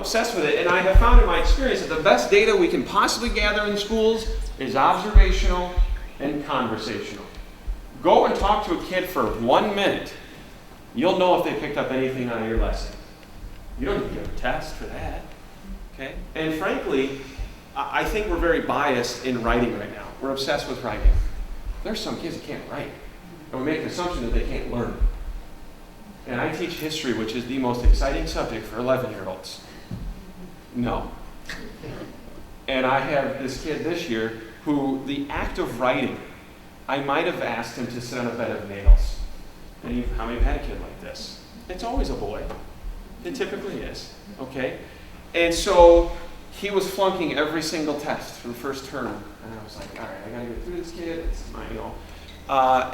obsessed with it, and I have found in my experience that the best data we can possibly gather in schools is observational and conversational. Go and talk to a kid for 1 minute. You'll know if they picked up anything on your lesson. You don't need to give a test for that. Okay? And frankly, I think we're very biased in writing right now. We're obsessed with writing. There's some kids that can't write. And we make an assumption that they can't learn. And I teach history, which is the most exciting subject for 11-year-olds. No. And I have this kid this year who, the act of writing, I might have asked him to sit on a bed of nails. And how many have had a kid like this? It's always a boy. It typically is. Okay? And so he was flunking every single test for the first term. And I was like, all right, I got to get through this kid. It's my,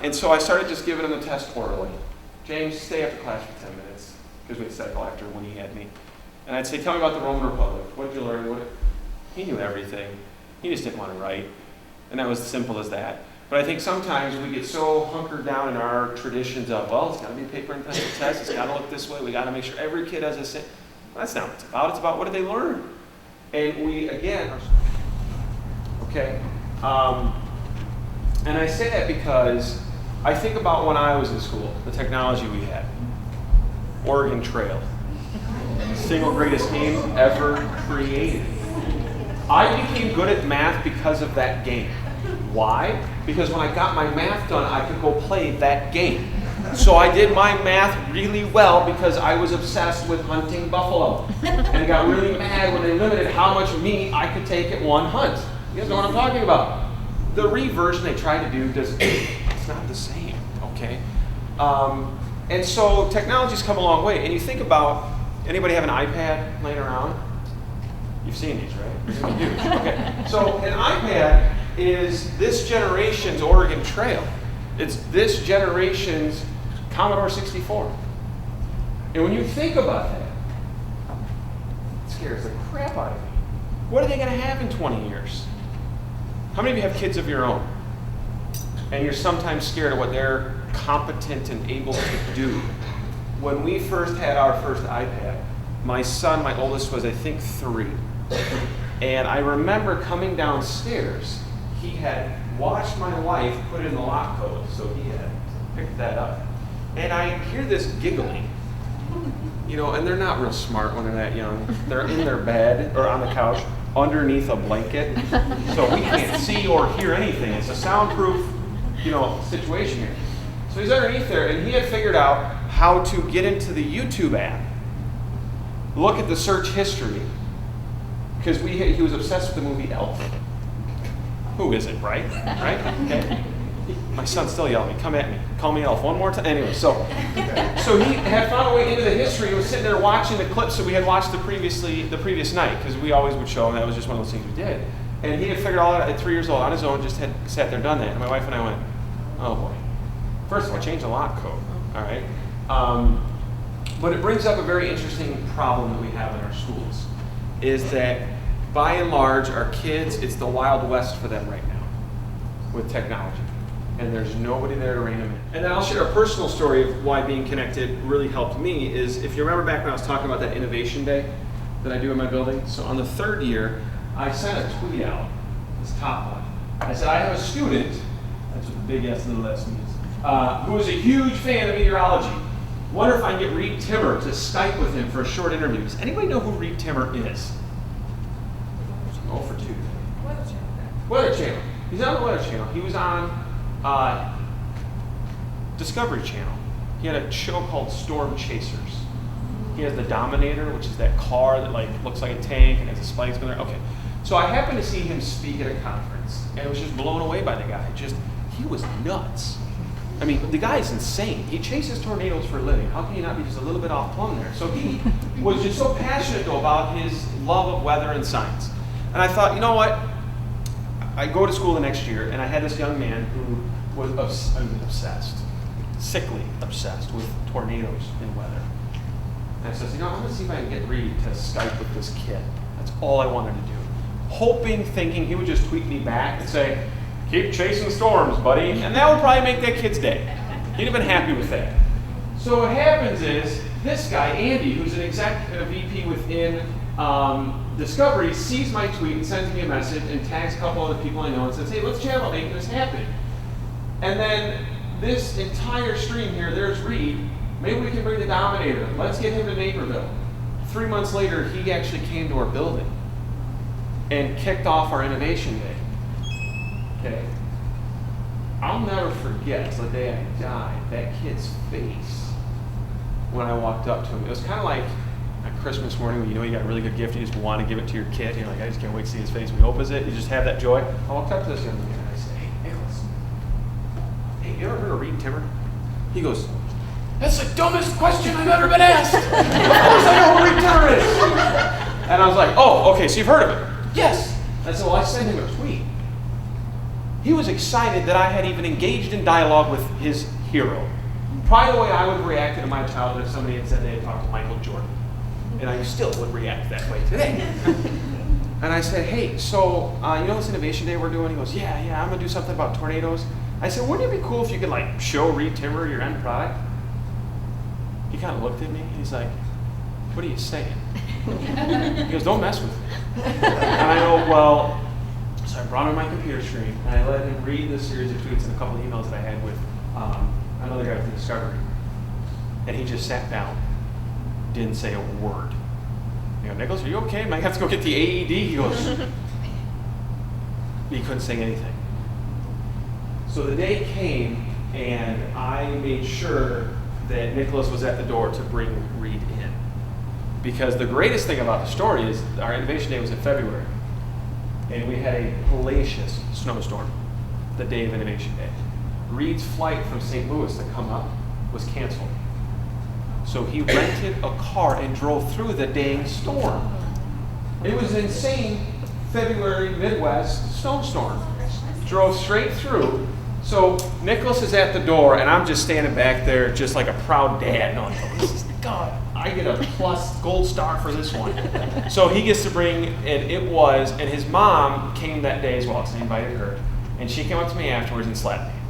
and so I started just giving him the test orally. James, stay after class for 10 minutes, because we'd cycle after when he had me. And I'd say, tell me about the Roman Republic. What did you learn? He knew everything. He just didn't want to write. And that was as simple as that. But I think sometimes we get so hunkered down in our traditions of, well, it's got to be a paper and pencil test. It's got to look this way. We got to make sure every kid has a same. Well, that's not what it's about. It's about what did they learn. And we, again, okay. And I say that because I think about when I was in school, the technology we had. Oregon Trail. Single greatest game ever created. I became good at math because of that game. Why? Because when I got my math done, I could go play that game. So I did my math really well because I was obsessed with hunting buffalo. And I got really mad when they limited how much meat I could take at one hunt. You guys know what I'm talking about. The reversion they try to do, it's not the same, okay? And so technology's come a long way. And you think about, anybody have an iPad laying around? You've seen these, right? You do. Okay. So an iPad is this generation's Oregon Trail. It's this generation's Commodore 64. And when you think about that, it scares the crap out of me. What are they going to have in 20 years? How many of you have kids of your own? And you're sometimes scared of what they're competent and able to do. When we first had our first iPad, my son, my oldest, was I think 3. And I remember coming downstairs, he had watched my wife put in the lock code, so he had picked that up. And I hear this giggling, and they're not real smart when they're that young. They're in their bed or on the couch underneath a blanket, so we can't see or hear anything. It's a soundproof, situation here. So he's underneath there, and he had figured out how to get into the YouTube app, look at the search history, because he was obsessed with the movie Elf. Who isn't, right? Right? Okay. My son's still yelling, come at me. Call me Elf one more time. Anyway, so he had found a way into the history. He was sitting there watching the clips that we had watched the previous night, because we always would show him. That was just one of those things we did. And he had figured all that at 3 years old on his own, just had sat there, done that. And my wife and I went, oh boy. First of all, change the lock code, all right? But it brings up a very interesting problem that we have in our schools, is that by and large, our kids, it's the Wild West for them right now with technology. And there's nobody there to rein them in. And then I'll share a personal story of why being connected really helped me is, if you remember back when I was talking about that innovation day that I do in my building, so on the 3rd year, I sent a tweet out, this top one. I said, I have a student, that's what the big S little s means, who is a huge fan of meteorology. Wonder if I can get Reed Timmer to Skype with him for a short interview. Does anybody know who Reed Timmer is? 0 for 2. Weather Channel. He's on the Weather Channel. He was on Discovery Channel. He had a show called Storm Chasers. He has the Dominator, which is that car that looks like a tank and has the spikes in there. Okay. So I happened to see him speak at a conference, and I was just blown away by the guy. He was nuts. I mean, the guy is insane. He chases tornadoes for a living. How can he not be just a little bit off plumb there? So he was just so passionate, though, about his love of weather and science. And I thought, you know what? I go to school the next year, and I had this young man who was obsessed, sickly obsessed with tornadoes and weather. And I said, I'm going to see if I can get Reed to Skype with this kid. That's all I wanted to do. Hoping, thinking he would just tweet me back and say, keep chasing storms, buddy. And that would probably make that kid's day. He'd have been happy with that. So what happens is, this guy, Andy, who's an executive VP within Discovery sees my tweet and sends me a message and tags a couple other people I know and says, hey, let's chat about making this happen. And then this entire stream here, there's Reed. Maybe we can bring the Dominator. Let's get him to Naperville. 3 months later, he actually came to our building and kicked off our Innovation Day. Okay. I'll never forget the day I died, that kid's face when I walked up to him. It was kind of like a Christmas morning when you know you got a really good gift, you just want to give it to your kid. You're like, I just can't wait to see his face when he opens it. You just have that joy. I walked up to this young man and I said, hey, Nicholas, hey, you ever heard of Reed Timmer? He goes, that's the dumbest question I've ever been asked. Of course I know who Reed Timmer is. And I was like, oh, okay, so you've heard of him? Yes. I said, well, I sent him a tweet. He was excited that I had even engaged in dialogue with his hero. Probably the way I would have reacted in my childhood if somebody had said they had talked to Michael Jordan. And I still would react that way today. And I said, hey, so you know this Innovation Day we're doing? He goes, yeah, I'm going to do something about tornadoes. I said, wouldn't it be cool if you could like show Reed Timmer your end product? He kind of looked at me and he's like, what are you saying? He goes, don't mess with me. And I go, well, so I brought him my computer screen and I let him read the series of tweets and a couple of emails that I had with another guy from Discovery. And he just sat down, didn't say a word. I go, Nicholas, are you okay? I might have to go get the AED. He goes, he couldn't say anything. So the day came and I made sure that Nicholas was at the door to bring Reed in. Because the greatest thing about the story is our Innovation Day was in February. And we had a hellacious snowstorm the day of Innovation Day. Reed's flight from St. Louis to come up was canceled. So he rented a car and drove through the dang storm. It was an insane February Midwest snowstorm. Drove straight through. So Nicholas is at the door and I'm just standing back there just like a proud dad. No, this is God. I get a plus gold star for this one. So he gets to bring, and it was, and his mom came that day as well, so he invited her. And she came up to me afterwards and slapped me.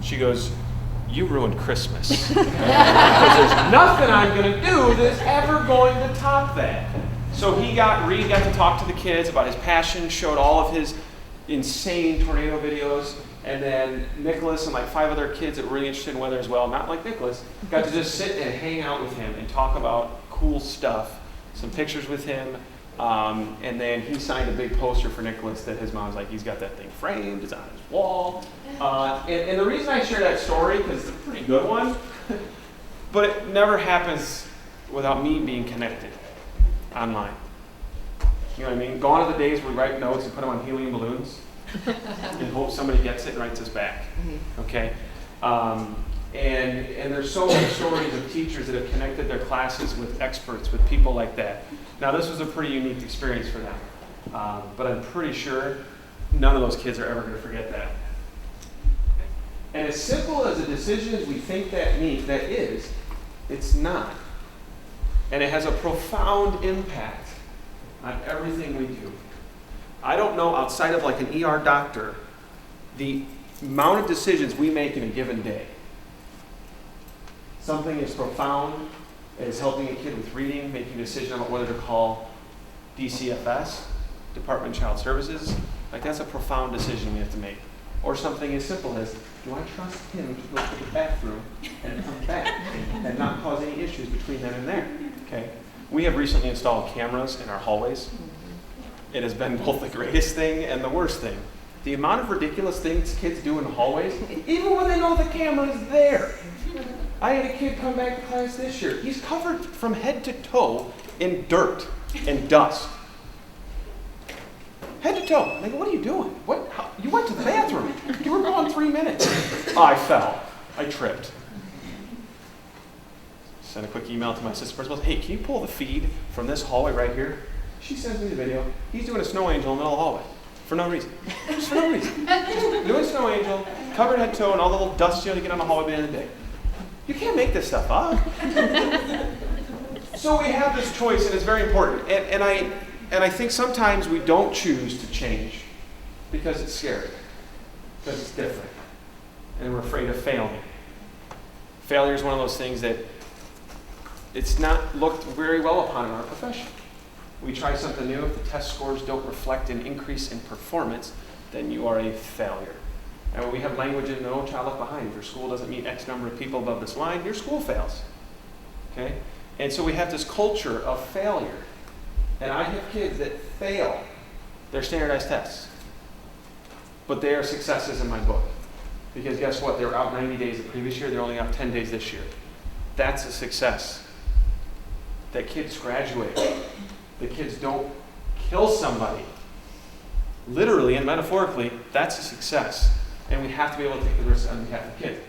She goes, you ruined Christmas. Because there's nothing I'm going to do that's ever going to top that. So Reed got to talk to the kids about his passion, showed all of his insane tornado videos. And then Nicholas and like 5 other kids that were really interested in weather as well, not like Nicholas, got to just sit and hang out with him and talk about cool stuff, some pictures with him. And then he signed a big poster for Nicholas that his mom's like, he's got that thing framed, it's on his wall. And the reason I share that story, because it's a pretty good one, but it never happens without me being connected online. You know what I mean? Gone are the days where we write notes and put them on helium balloons. And hope somebody gets it and writes us back. Okay? And there's so many stories of teachers that have connected their classes with experts, with people like that. Now, this was a pretty unique experience for them. But I'm pretty sure none of those kids are ever going to forget that. And as simple as a decision as we think that is, it's not. And it has a profound impact on everything we do. I don't know, outside of like an ER doctor, the amount of decisions we make in a given day. Something as profound as helping a kid with reading, making a decision about whether to call DCFS, Department of Child Services, like that's a profound decision we have to make. Or something as simple as, do I trust him to go to the bathroom and come back and not cause any issues between then and there? Okay. We have recently installed cameras in our hallways. It has been both the greatest thing and the worst thing. The amount of ridiculous things kids do in the hallways, even when they know the camera is there. I had a kid come back to class this year. He's covered from head to toe in dirt and dust. Head to toe. I go, what are you doing? You went to the bathroom. You were gone 3 minutes. I fell. I tripped. Sent a quick email to my assistant principal. Hey, can you pull the feed from this hallway right here? She sends me the video. He's doing a snow angel in the middle of the hallway. For no reason. Just for no reason. Doing a snow angel, covered head to toe, and all the little dust you get on the hallway at the end of the day. You can't make this stuff up. So we have this choice, and it's very important. And I think sometimes we don't choose to change because it's scary, because it's different, and we're afraid of failing. Failure is one of those things that it's not looked very well upon in our profession. We try something new. If the test scores don't reflect an increase in performance, then you are a failure. And when we have language in No Child Left Behind, if your school doesn't meet X number of people above this line, your school fails. Okay? And so we have this culture of failure. And I have kids that fail their standardized tests. But they are successes in my book. Because guess what? They were out 90 days the previous year. They're only out 10 days this year. That's a success. That kids graduate. The kids don't kill somebody. Literally and metaphorically, that's a success. And we have to be able to take the risk on behalf of kids.